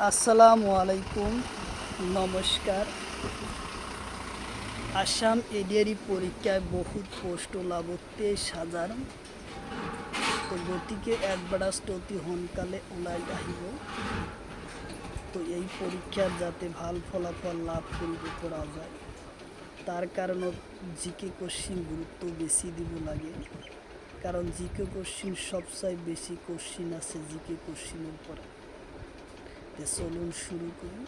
আসসালামু আলাইকুম, নমস্কার। আসাম এডিআরই পরীক্ষায় বহুত পোস্ট ওলাব 23,000। তো গতিকে এডভার্টাইজড অতি সোনকালে ওলাই আহিব। তো এই পরীক্ষার যাতে ভাল ফলাফল লাভ কৰিব পৰা যায় তাৰ কাৰণত জিকে কোশ্চিন গুরুত্ব বেশি দিব লাগে, কারণ জিকে কোশ্চিন সবচাই বেশি কোশ্চিন আছে জিকে কোশ্চিনের পরে। তো চলুন শুরু করি।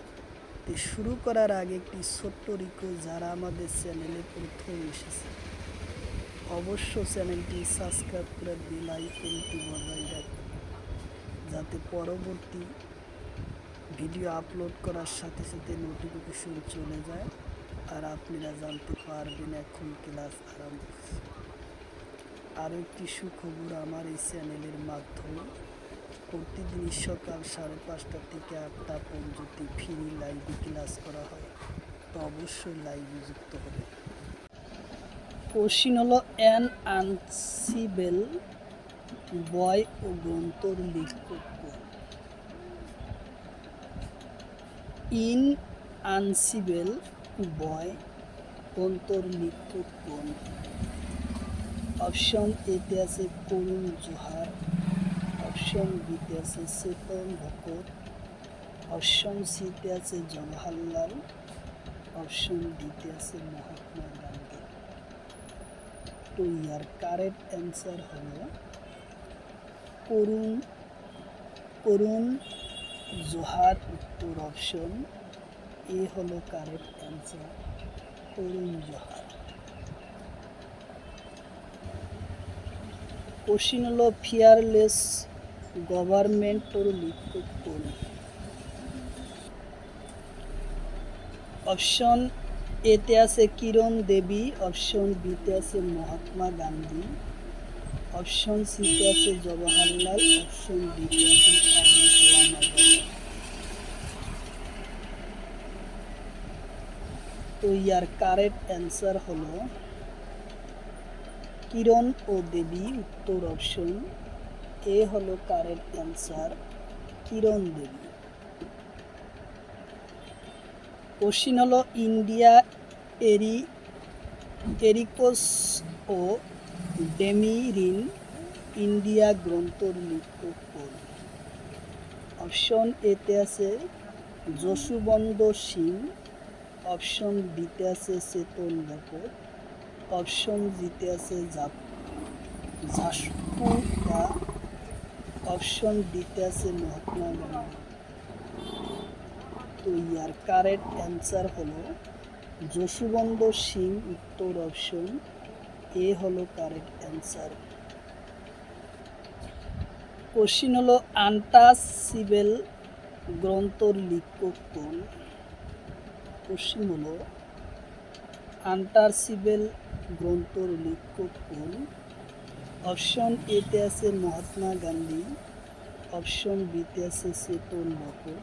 তো শুরু করার আগে একটি ছোট্ট রিকোয়েস্ট, যারা আমাদের চ্যানেলে প্রথম এসেছে অবশ্য চ্যানেলটি সাবস্ক্রাইব করে বেল আইকনটি বজায় রাখবেন, যাতে পরবর্তী ভিডিও আপলোড করার সাথে সাথে নোটিফিকেশন চলে যায় আর আপনারা জানতে পারবেন এখন ক্লাস আরম্ভ হচ্ছে। আরও একটি সুখবর, আমার এই চ্যানেলের মাধ্যমে প্রতিদিন সকাল 5:30 থেকে 8টা পর্যন্ত ফ্রি লাইভে ক্লাস করা হয়। তো অবশ্যই লাইভে যুক্ত হবে। কোশ্চিন হলো অ্যান আনসিবেল বয় ও গ্রন্থর লেখক। ইন আনসিবেল বয় গ্রন্থর লেখক কোন? অপশন এতে আছে করুণ জোহার, অপশন বিতে আছে চেতন ভকত, অপশন সিতে আছে জওহরলাল, অপশন ডিতে আছে মহাত্মা গান্ধী। তো ইয়ার কারেক্ট অ্যান্সার হলো করুণ জোহার। উত্তর অপশন এ হলো কারেক্ট অ্যান্সার, করুণ জোহার। কোশ্চিন হলো ফিয়ারলেস গভর্নমেন্টর লেখক কোন? অপশন এতে আছে কিরণ দেবী, অপশন বিতে আছে মহাত্মা গান্ধী, অপশন সিতে আছে জওহরলাল, অপশন ডিতে আছে আবুল কালাম আজাদ। তো ইয়ার কারেক্ট অ্যান্সার হলো কিরণ ও দেবী। উত্তর অপশন এ হলো কারেক্ট অ্যান্সার, কিরণ দেবী। কোশ্চিন হলো ইন্ডিয়া এরিকোস ও ডেমিরিন ইন্ডিয়া গ্রন্থর লেখক কোন? অপশন এতে আছে যশুবন্ত সিং, অপশন বিতে আছে চেতন ভকত, অপশন জিতে আছে জাসপুরা, অপশন ডিতে আছে মহাত্মা গান্ধী। তো ইয়ার কারেক্ট অ্যান্সার হলো যশুবন্ত সিং। উত্তর অপশন এ হলো কারেক্ট অ্যান্সার। কোশ্চিন হলো আনটাচেবল গ্রন্থর লেখক কোন? কোশ্চিন হলো আনটাচেবল গ্রন্থর লেখক কোন? অপশন এতে আছে মহাত্মা গান্ধী, অপশন বিতে আছে চেতন ভকত,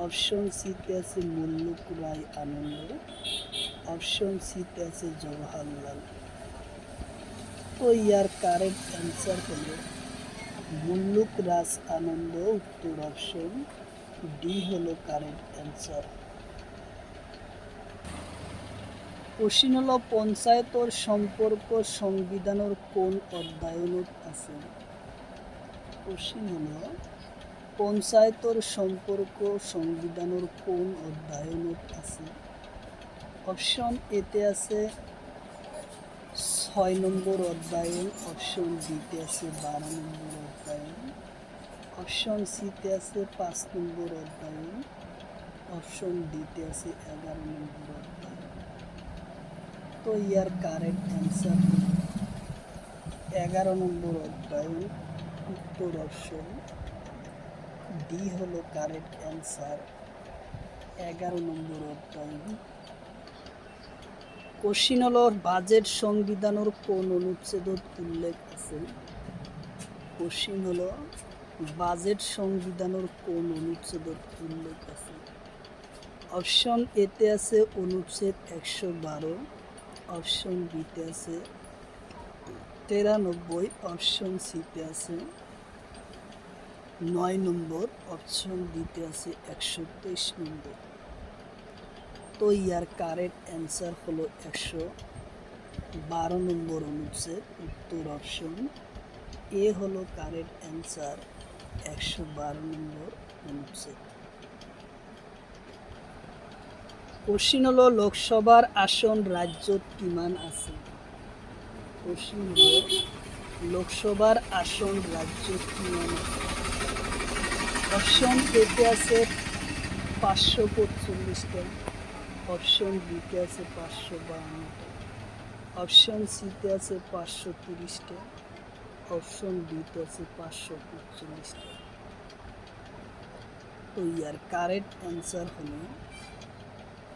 অপশন সিতে আছে মুল্লুক রায় আনন্দ, অপশন সিতে আছে জওহরলাল। তো ইয়ার কারেক্ট অ্যান্সার হলো মুল্লুক রাজ আনন্দ। উত্তর অপশন ডি হলো কারেক্ট অ্যান্সার। কোশ্চিন হলো পঞ্চায়েতর সম্পর্ক সংবিধানের কোন অধ্যায়নত আছে? কোশ্চিন হলো পঞ্চায়েতর সম্পর্ক সংবিধানের কোন অধ্যায়নত আছে? অপশন এতে আছে 6 নম্বর অধ্যায়ন, অপশন বিতে আছে 12 নম্বর অধ্যায়ন, অপশন সিতে আছে 5 নম্বর অধ্যায়ন, অপশন ডিতে আছে 11 নম্বর অধ্যায়ন। তো ইয়ার কারেক্ট অ্যান্সার 11 নম্বর অধ্যায়ন। উত্তর অপশন ডি হলো কারেক্ট অ্যান্সার, 11 নম্বর অধ্যায়ন। কোশ্চিন হলো বাজেট সংবিধানের কোন অনুচ্ছেদত উল্লেখ আছে? কোশ্চিন হলো বাজেট সংবিধানের কোন অনুচ্ছেদত উল্লেখ আছে? অপশন এতে আছে অনুচ্ছেদ 112, অপশন বিতে আছে 93, অপশন সিতে আছে 9 নম্বর, অপশন ডিতে আছে 123 নম্বর। তো ইয়ার কারেক্ট অ্যান্সার হলো 112 নম্বর অনুচ্ছেদ, উত্তর অপশন এ হলো কারেক্ট অ্যান্সার, 112 নম্বর অনুচ্ছেদ। কোশ্চিন হলো লোকসভার আসন রাজ্যত কিমান আছে। কোশ্চিন হলো লোকসভার আসন রাজ্যত কিমান আছে। অপশন এতে আছে 545টা, অপশন বিতে আছে 552টা, অপশন সিতে আছে 530টা, অপশন ডিতে আছে 545টা। তো ইয়ার কারেক্ট অ্যান্সার হলো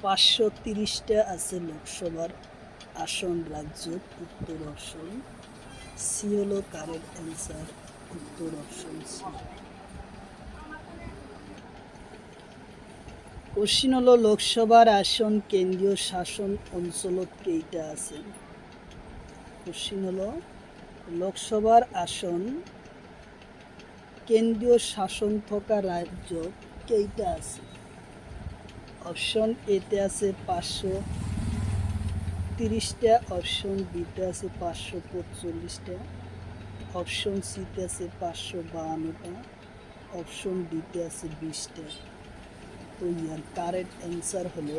530টা আছে লোকসভার আসন রাজ্য, উত্তর অপশন সি হলো কারেক্ট অ্যান্সার, উত্তর অপশন সি। কোশ্চিন হলো লোকসভার আসন কেন্দ্রীয় শাসন অঞ্চলত কেইটা আছে। কোশ্চিন হলো লোকসভার আসন কেন্দ্রীয় শাসন থকা রাজ্য কেইটা আছে। অপশন এতে আছে 530টা, অপশন বিতে আছে 545টা, অপশন সিতে আছে 552টা, অপশন ডিতে আছে 20টা। তো ইয়ার কারেক্ট অ্যান্সার হলো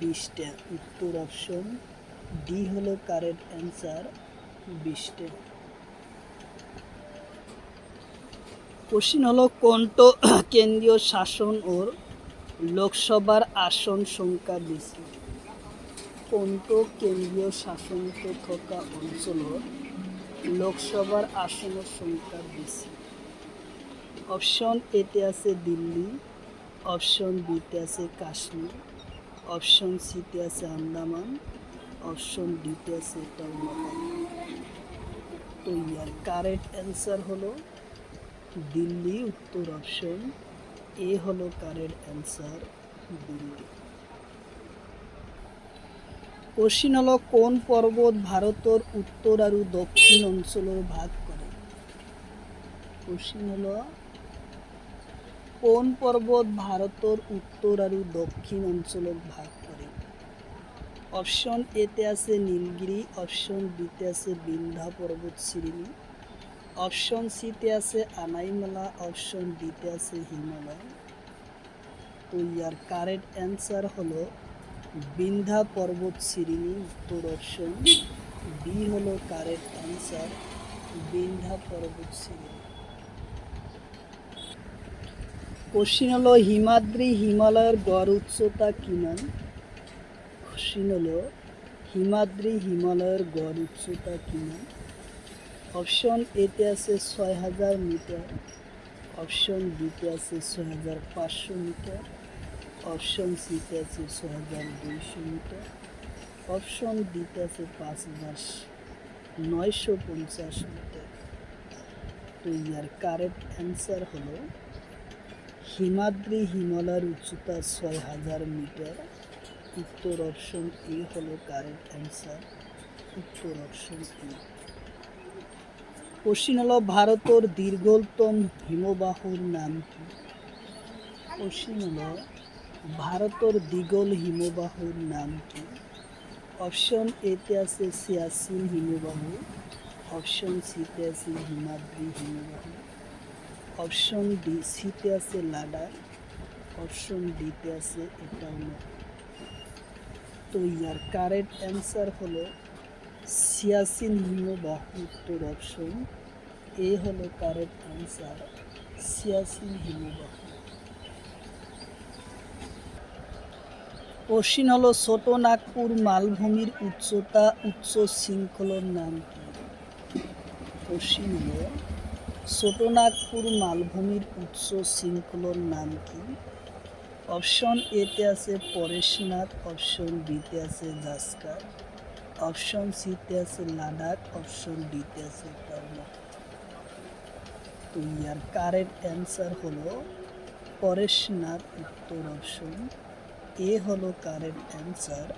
20টা, উত্তর অপশন ডি হলো কারেক্ট অ্যান্সার, 20টা। কোশ্চিন হলো কোনটো কেন্দ্রীয় শাসন ওর লোকসভার আসন সংখ্যা বেশি। কোনটো কেন্দ্রীয় শাসনত থকা অঞ্চলত লোকসভার আসনের সংখ্যা বেশি। অপশন এতে আছে দিল্লি, অপশন বিতে আছে কাশ্মীর, অপশন সিতে আছে আন্দামান, অপশন ডিতে আছে টাউনবান। তো ইয়ার কারেক্ট অ্যান্সার হলো দিল্লি, উত্তর অপশন এ হলো কারেক্ট অ্যান্সার, দিল্লি। কোশ্চিন হলো কোন পর্বত ভারতের উত্তর আর দক্ষিণ অঞ্চলের ভাগ করে। কোশ্চিন হলো কোন পর্বত ভারতের উত্তর আর দক্ষিণ অঞ্চলের ভাগ করে। অপশন এতে আছে নীলগিরি, অপশন বিতে আছে বিন্ধ্যা পর্বত শ্রেণী, অপশন সিতে আছে আনাইমালা, অপশন ডিতে আছে হিমালয়। তো ইয়ার কারেক্ট অ্যান্সার হলো বিন্ধ্যা পর্বত শ্রেণী, উত্তর অপশন বি হলো কারেক্ট অ্যান্সার, বিন্ধ্যা পর্বত শ্রেণী। কোশ্চিন হলো হিমাদ্রি হিমালয়ের গড় উচ্চতা কিমান। কোশ্চিন হলো হিমাদ্রি হিমালয়ের গড় উচ্চতা কিমান। অপশন এতে আছে 6000 মিটার, অপশন বিতে আছে 6500 মিটার, অপশন সিতে আছে 6200 মিটার, অপশন ডিতে আছে 5950 মিটার। তো ইয়ার কারেক্ট অ্যান্সার হলো হিমাদ্রি হিমালয়ের উচ্চতা 6000 মিটার, উত্তর অপশন এ হলো কারেক্ট অ্যান্সার, উত্তর অপশন এ। কোশ্চিন হলো ভারতের দীর্ঘতম হিমবাহর নাম কি। কোশ্চিন হলো ভারতের দীঘল হিমবাহর নাম কি। অপশন এতে আছে সিয়াচিন হিমবাহ, অপশন সিতে আছে হিমাদ্রি হিমবাহ, অপশন ডি সিতে আছে লাডাখ, অপশন ডিতে আছে এটাউনো। তো ইয়ার কারেক্ট অ্যান্সার হলো সিয়াচিন হিমবাহ, উত্তর অপশন এ হলো কারেক্ট অ্যান্সার, সিয়াচিন হিমবাহ। কোশ্চিন হলো ছোট নাগপুর মালভূমির উচ্চতা উচ্চ শৃঙ্খলার নাম কি। কোশ্চিন হলো ছোট নাগপুর মালভূমির উচ্চ শৃঙ্খলার নাম কি। অপশন এতে আছে পরেশনাথ, অপশন বিতে আছে জাসকার, অপশন সিতে আছে লাডাখ, অপশন ডিতে আছে টাউনা। তো ইয়ার কারেক্ট অ্যান্সার হলো পরেশনাথ, উত্তর অপশন এ হলো কারেক্ট অ্যান্সার,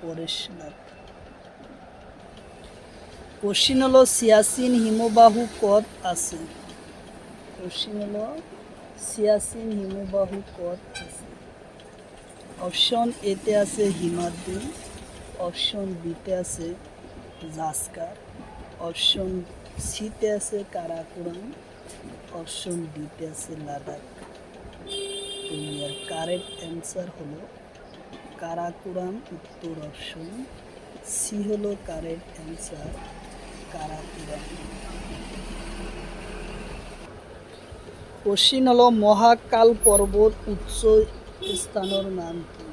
পরেশনাথ। কোশ্চিন হলো সিয়াচিন হিমবাহ কত আছে। কোশ্চিন হলো সিয়াচিন হিমবাহ কত আছে। অপশন এতে আছে হিমাদ্রি, অপশন বিতে আছে জাসকার, অপশন সিতে আছে কারাকোরাম, অপশন ডিতে আছে লাদাখ। তো এর কারেক্ট অ্যান্সার হলো কারাকোরাম, উত্তর অপশন সি হলো কারেক্ট অ্যান্সার, কারাকোরাম। কোশ্চিন হলো মহাকাল পর্বত উচ্চ স্থানের নাম কি।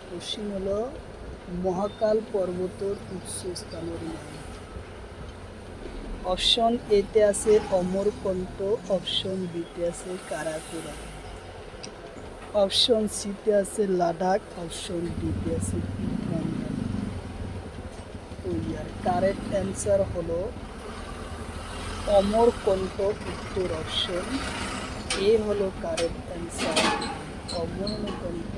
কোশ্চিন হলো মহাকাল পর্বতের উচ্চ স্থানের নাম। অপশন এতে আছে অমরকণ্ট, অপশন বিতে আছে কারাকোরাম, অপশন সিতে আছে লাদাখ, অপশন ডিতে আছে পিটওয়ারকাল। তো ইয়ার কারেক্ট অ্যান্সার হলো অমরকণ্ট, উত্তর অপশন এ হলো কারেক্ট অ্যান্সার, অমরকণ্ট